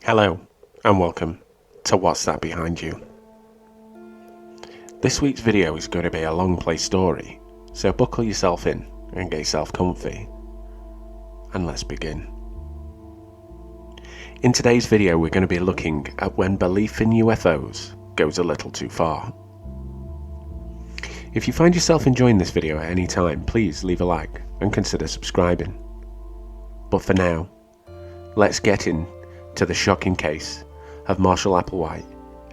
Hello and welcome to What's That Behind You. This week's video is going to be a long play story, so buckle yourself in and get yourself comfy, and let's begin. In today's video we're going to be looking at when belief in UFOs goes a little too far. If you find yourself enjoying this video at any time, please leave a like and consider subscribing. But for now, let's get into the shocking case of Marshall Applewhite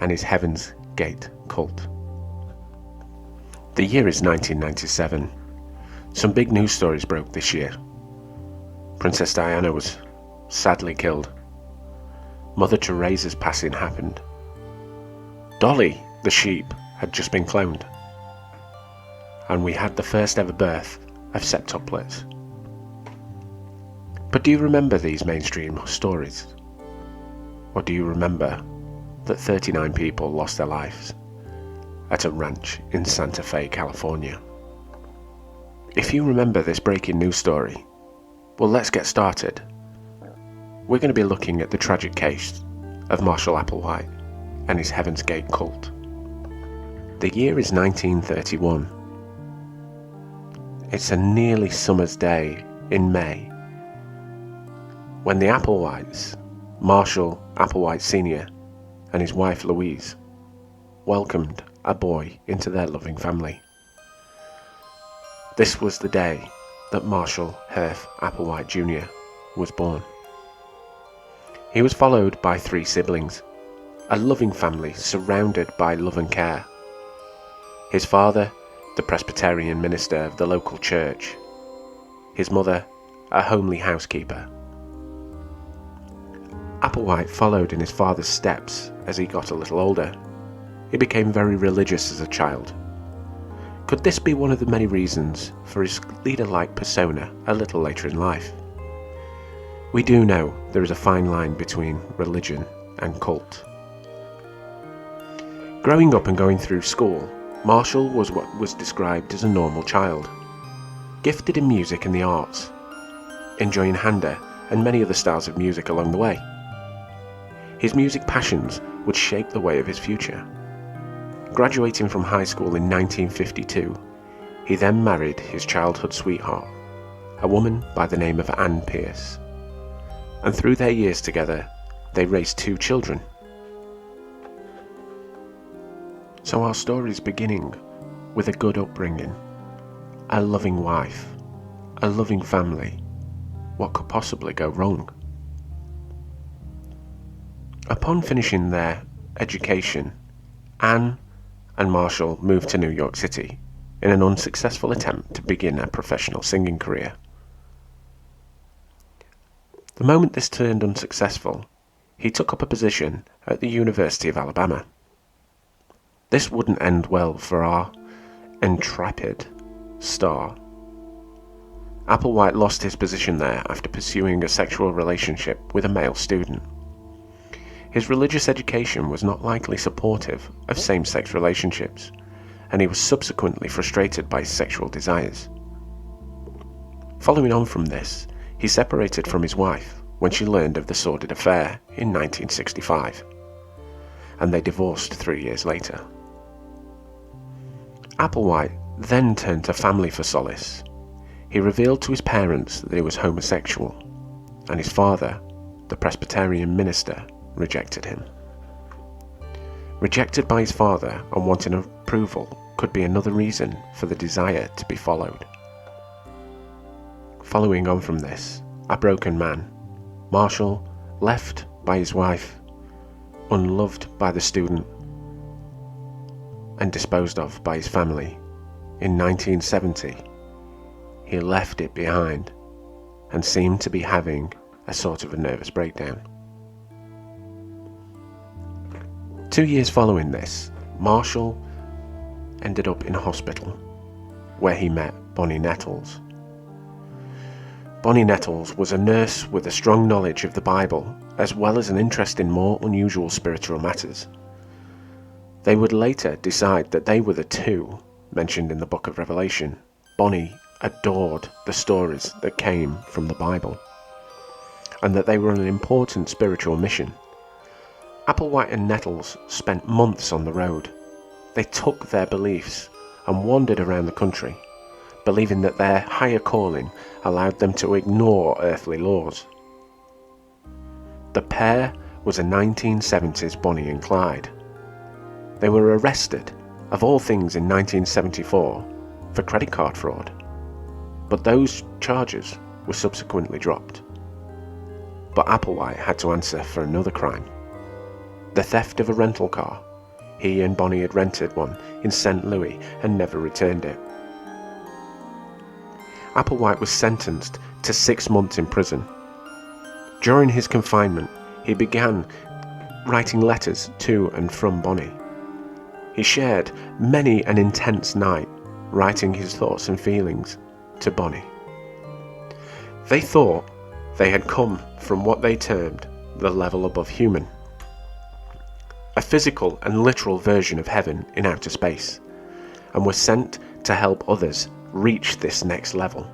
and his Heaven's Gate cult. The year is 1997. Some big news stories broke this year. Princess Diana was sadly killed. Mother Teresa's passing happened. Dolly, the sheep, had just been cloned. And we had the first ever birth of septuplets. But do you remember these mainstream stories? Or do you remember that 39 people lost their lives at a ranch in Santa Fe, California? If you remember this breaking news story, well, let's get started. We're going to be looking at the tragic case of Marshall Applewhite and his Heaven's Gate cult. The year is 1931. It's a nearly summer's day in May when the Applewhites, Marshall Applewhite Sr. and his wife Louise, welcomed a boy into their loving family. This was the day that Marshall Herf Applewhite Jr. was born. He was followed by 3 siblings, a loving family surrounded by love and care. His father, the Presbyterian minister of the local church. His mother, a homely housekeeper. Applewhite followed in his father's steps as he got a little older. He became very religious as a child. Could this be one of the many reasons for his leader-like persona a little later in life? We do know there is a fine line between religion and cult. Growing up and going through school, Marshall was what was described as a normal child, gifted in music and the arts, enjoying handa and many other styles of music along the way. His music passions would shape the way of his future. Graduating from high school in 1952, he then married his childhood sweetheart, a woman by the name of Ann Pierce. And through their years together, they raised 2 children. So our story is beginning with a good upbringing, a loving wife, a loving family. What could possibly go wrong? Upon finishing their education, Anne and Marshall moved to New York City in an unsuccessful attempt to begin a professional singing career. The moment this turned unsuccessful, he took up a position at the University of Alabama. This wouldn't end well for our intrepid star. Applewhite lost his position there after pursuing a sexual relationship with a male student. His religious education was not likely supportive of same-sex relationships, and he was subsequently frustrated by his sexual desires. Following on from this, he separated from his wife when she learned of the sordid affair in 1965, and they divorced 3 years later. Applewhite then turned to family for solace. He revealed to his parents that he was homosexual, and his father, the Presbyterian minister, rejected him. Rejected by his father and wanting approval could be another reason for the desire to be followed. Following on from this, a broken man, Marshall, left by his wife, unloved by the student, and disposed of by his family, in 1970, he left it behind and seemed to be having a sort of a nervous breakdown. 2 years following this, Marshall ended up in a hospital where he met Bonnie Nettles. Bonnie Nettles was a nurse with a strong knowledge of the Bible as well as an interest in more unusual spiritual matters. They would later decide that they were the 2 mentioned in the book of Revelation. Bonnie adored the stories that came from the Bible, and that they were on an important spiritual mission Applewhite and Nettles spent months on the road. They took their beliefs and wandered around the country, believing that their higher calling allowed them to ignore earthly laws. The pair was a 1970s Bonnie and Clyde. They were arrested, of all things in 1974, for credit card fraud, but those charges were subsequently dropped. But Applewhite had to answer for another crime: the theft of a rental car. He and Bonnie had rented one in St. Louis and never returned it. Applewhite was sentenced to 6 months in prison. During his confinement, he began writing letters to and from Bonnie. He shared many an intense night writing his thoughts and feelings to Bonnie. They thought they had come from what they termed the level above human, a physical and literal version of heaven in outer space, and were sent to help others reach this next level.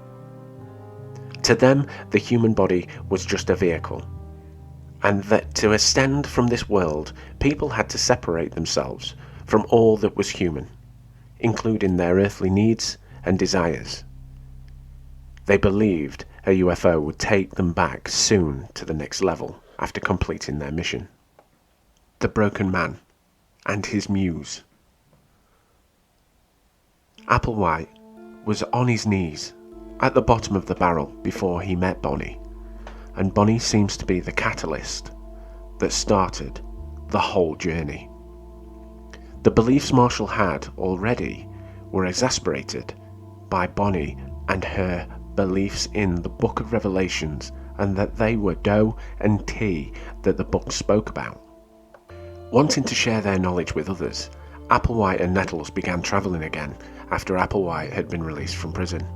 To them, the human body was just a vehicle, and that to ascend from this world, people had to separate themselves from all that was human, including their earthly needs and desires. They believed a UFO would take them back soon to the next level after completing their mission. The Broken Man and his Muse. Applewhite was on his knees at the bottom of the barrel before he met Bonnie, and Bonnie seems to be the catalyst that started the whole journey. The beliefs Marshall had already were exasperated by Bonnie and her beliefs in the Book of Revelations, and that they were dough and tea that the book spoke about. Wanting to share their knowledge with others, Applewhite and Nettles began travelling again after Applewhite had been released from prison.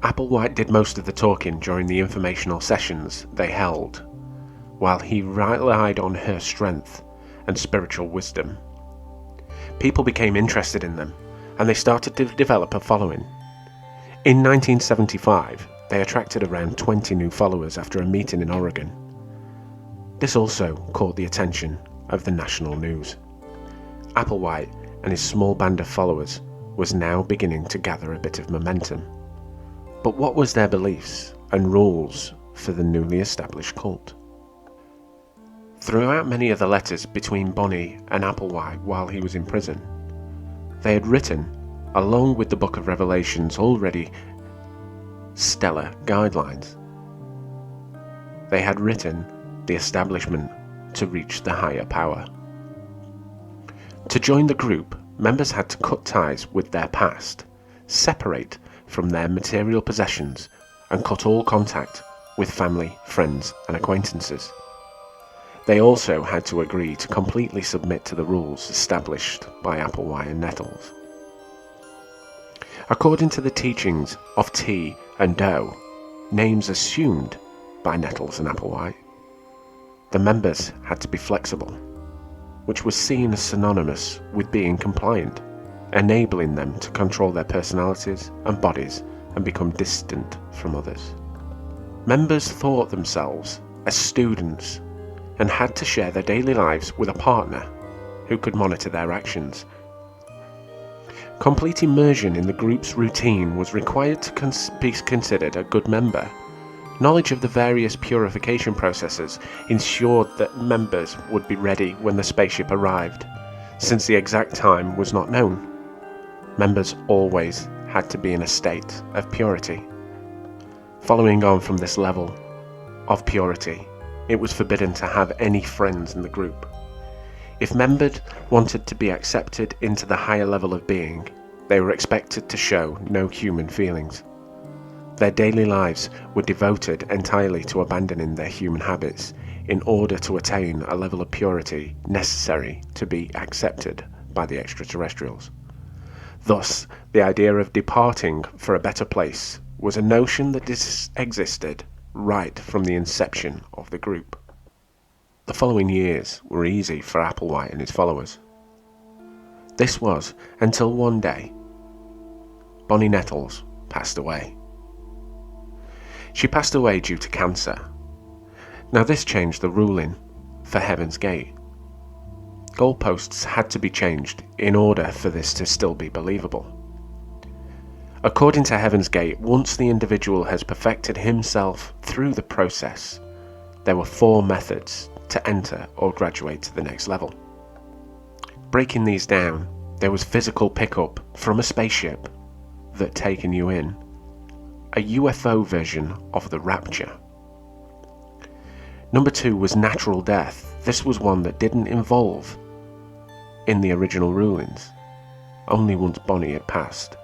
Applewhite did most of the talking during the informational sessions they held, while he relied on her strength and spiritual wisdom. People became interested in them, and they started to develop a following. In 1975, they attracted around 20 new followers after a meeting in Oregon. This also caught the attention of the national news. Applewhite and his small band of followers was now beginning to gather a bit of momentum. But what was their beliefs and rules for the newly established cult? Throughout many of the letters between Bonnie and Applewhite while he was in prison, they had written, along with the Book of Revelations' already stellar guidelines, they had written the establishment to reach the higher power. To join the group, members had to cut ties with their past, separate from their material possessions, and cut all contact with family, friends, and acquaintances. They also had to agree to completely submit to the rules established by Applewhite and Nettles. According to the teachings of tea and dough, names assumed by Nettles and Applewhite, the members had to be flexible, which was seen as synonymous with being compliant, enabling them to control their personalities and bodies and become distant from others. Members thought themselves as students and had to share their daily lives with a partner who could monitor their actions. Complete immersion in the group's routine was required to be considered a good member. Knowledge of the various purification processes ensured that members would be ready when the spaceship arrived, since the exact time was not known. Members always had to be in a state of purity. Following on from this level of purity, it was forbidden to have any friends in the group. If members wanted to be accepted into the higher level of being, they were expected to show no human feelings. Their daily lives were devoted entirely to abandoning their human habits in order to attain a level of purity necessary to be accepted by the extraterrestrials. Thus, the idea of departing for a better place was a notion that existed right from the inception of the group. The following years were easy for Applewhite and his followers. This was until one day, Bonnie Nettles passed away. She passed away due to cancer. Now this changed the ruling for Heaven's Gate Goalposts had to be changed in order for this to still be believable. According to Heaven's Gate, once the individual has perfected himself through the process, there were 4 methods to enter or graduate to the next level. Breaking these down, there was physical pickup from a spaceship that taken you in, a UFO version of the rapture. Number 2 was natural death. This was one that didn't involve in the original rulings, only once Bonnie had passed.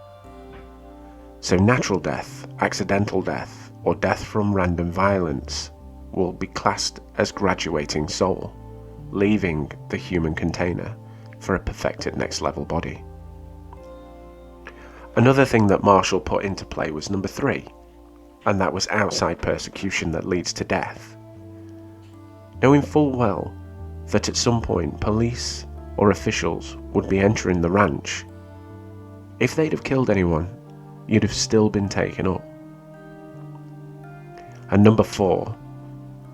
So natural death, accidental death, or death from random violence will be classed as graduating soul, leaving the human container for a perfected next level body. Another thing that Marshall put into play was number 3, and that was outside persecution that leads to death. Knowing full well that at some point police or officials would be entering the ranch, if they'd have killed anyone, you'd have still been taken up. And number 4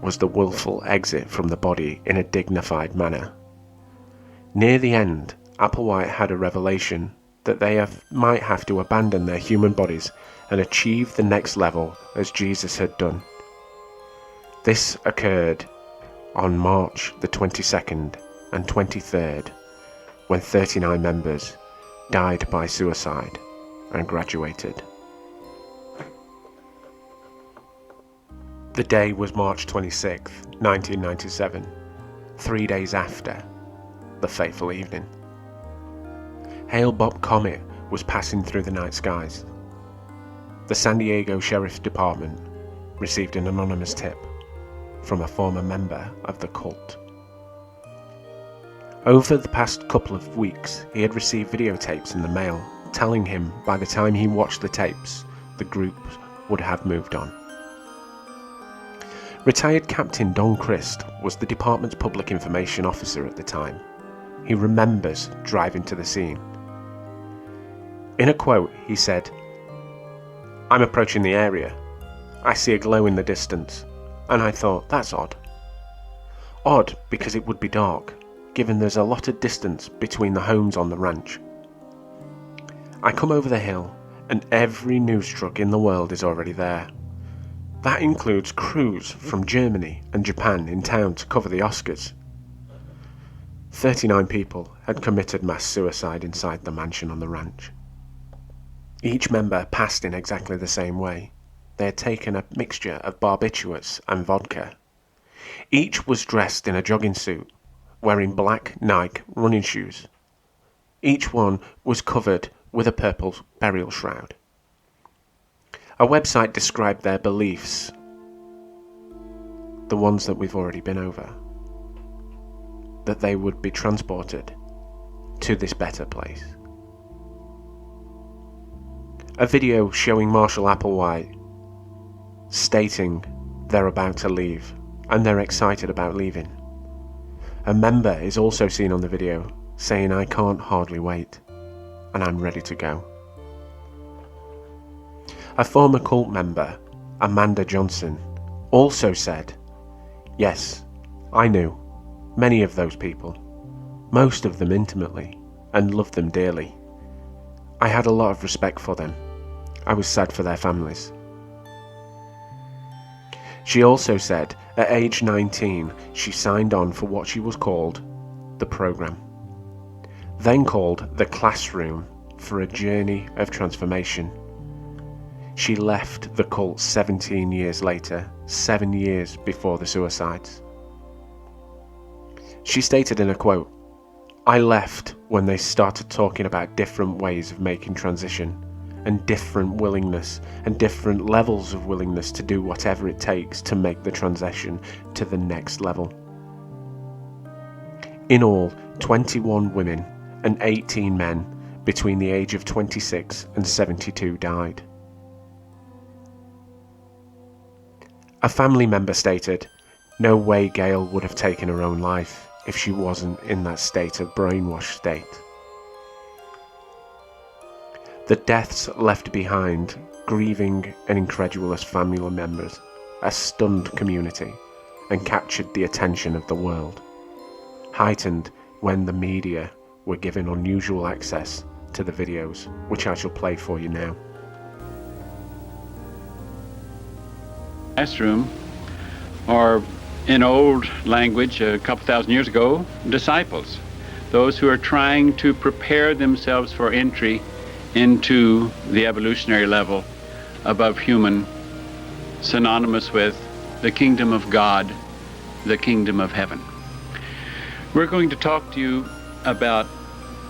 was the willful exit from the body in a dignified manner. Near the end, Applewhite had a revelation that they might have to abandon their human bodies and achieve the next level as Jesus had done. This occurred on March the 22nd and 23rd, when 39 members died by suicide and graduated. The day was March 26th, 1997, 3 days after the fateful evening. Hale-Bopp comet was passing through the night skies. The San Diego Sheriff's Department received an anonymous tip from a former member of the cult. Over the past couple of weeks, he had received videotapes in the mail telling him by the time he watched the tapes, the group would have moved on. Retired Captain Don Christ was the department's public information officer at the time. He remembers driving to the scene. In a quote, he said, "I'm approaching the area. I see a glow in the distance, and I thought, that's odd. Odd because it would be dark, given there's a lot of distance between the homes on the ranch. I come over the hill, and every news truck in the world is already there. That includes crews from Germany and Japan in town to cover the Oscars." 39 people had committed mass suicide inside the mansion on the ranch. Each member passed in exactly the same way. They had taken a mixture of barbiturates and vodka. Each was dressed in a jogging suit, wearing black Nike running shoes. Each one was covered with a purple burial shroud. A website described their beliefs, the ones that we've already been over, that they would be transported to this better place. A video showing Marshall Applewhite stating they're about to leave and they're excited about leaving. A member is also seen on the video saying, "I can't hardly wait and I'm ready to go." A former cult member, Amanda Johnson, also said, "Yes, I knew many of those people, most of them intimately, and loved them dearly. I had a lot of respect for them. I was sad for their families." She also said at age 19 she signed on for what she was called the program, then called the classroom, for a journey of transformation. She left the cult 17 years later, 7 years before the suicides. She stated in a quote, "I left when they started talking about different ways of making transition, and different willingness and different levels of willingness to do whatever it takes to make the transition to the next level." In all, 21 women and 18 men between the age of 26 and 72 died. A family member stated, "No way Gail would have taken her own life if she wasn't in that state of brainwashed state." The deaths left behind grieving and incredulous family members, a stunned community, and captured the attention of the world, heightened when the media were given unusual access to the videos, which I shall play for you now. Classroom, or in old language a couple thousand years ago, disciples, those who are trying to prepare themselves for entry into the evolutionary level above human, synonymous with the kingdom of God, the kingdom of heaven. We're going to talk to you about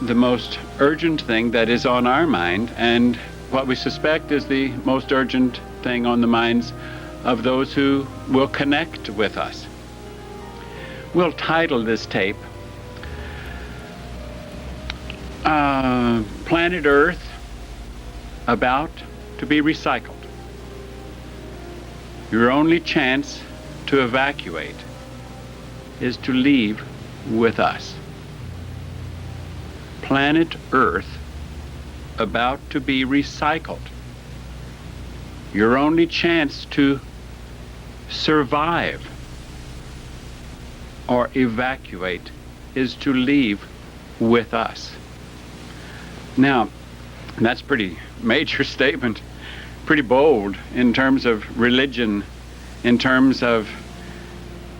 the most urgent thing that is on our mind, and what we suspect is the most urgent thing on the minds of those who will connect with us. We'll title this tape Planet Earth About to be Recycled. Your only chance to evacuate is to leave with us. Planet Earth about to be recycled. Your only chance to survive or evacuate is to leave with us. Now, that's a pretty major statement, pretty bold in terms of religion, in terms of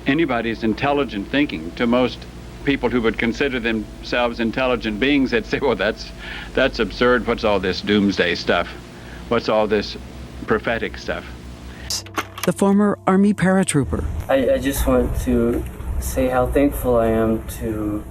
anybody's intelligent thinking. To most people who would consider themselves intelligent beings, they'd say, well, that's absurd. What's all this doomsday stuff? What's all this prophetic stuff? The former Army paratrooper. I just want to say how thankful I am to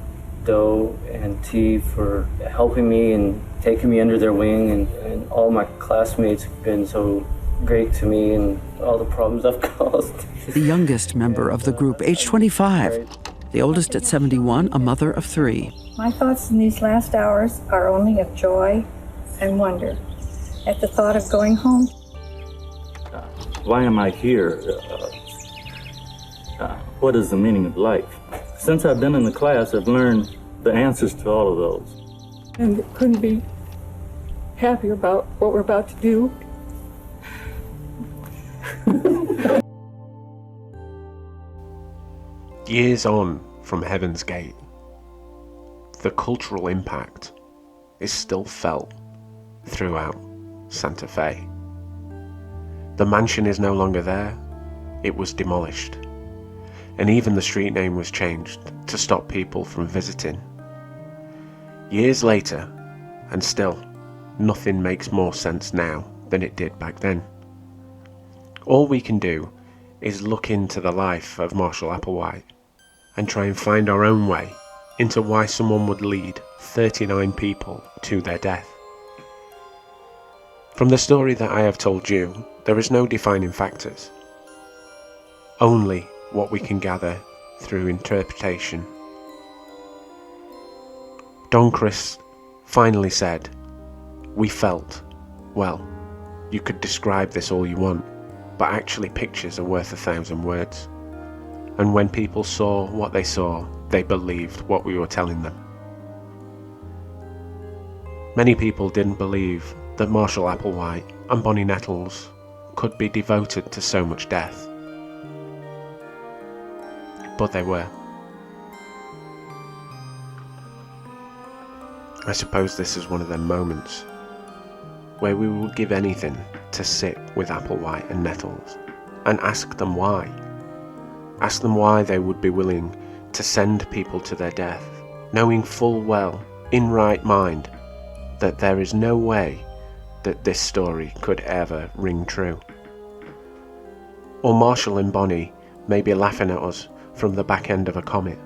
Doe and T for helping me and taking me under their wing, and all my classmates have been so great to me and all the problems I've caused. The youngest member of the group, age 25. The oldest at 71, a mother of 3. My thoughts in these last hours are only of joy and wonder at the thought of going home. Why am I here? What is the meaning of life? Since I've been in the class, I've learned the answers to all of those. And couldn't be happier about what we're about to do. Years on from Heaven's Gate, the cultural impact is still felt throughout Santa Fe. The mansion is no longer there, it was demolished, and even the street name was changed to stop people from visiting. Years later, and still, nothing makes more sense now than it did back then. All we can do is look into the life of Marshall Applewhite and try and find our own way into why someone would lead 39 people to their death. From the story that I have told you, there is no defining factors, only what we can gather through interpretation. Don Chris finally said, "We felt, well, you could describe this all you want, but actually pictures are worth 1,000 words. And when people saw what they saw, they believed what we were telling them." Many people didn't believe that Marshall Applewhite and Bonnie Nettles could be devoted to so much death. But they were. I suppose this is one of them moments where we will give anything to sit with Applewhite and Nettles and ask them why. Ask them why they would be willing to send people to their death, knowing full well, in right mind, that there is no way that this story could ever ring true. Or Marshall and Bonnie may be laughing at us from the back end of a comet,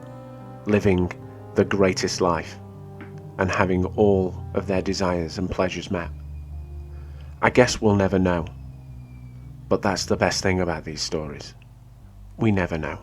living the greatest life and having all of their desires and pleasures met. I guess we'll never know, but that's the best thing about these stories. We never know.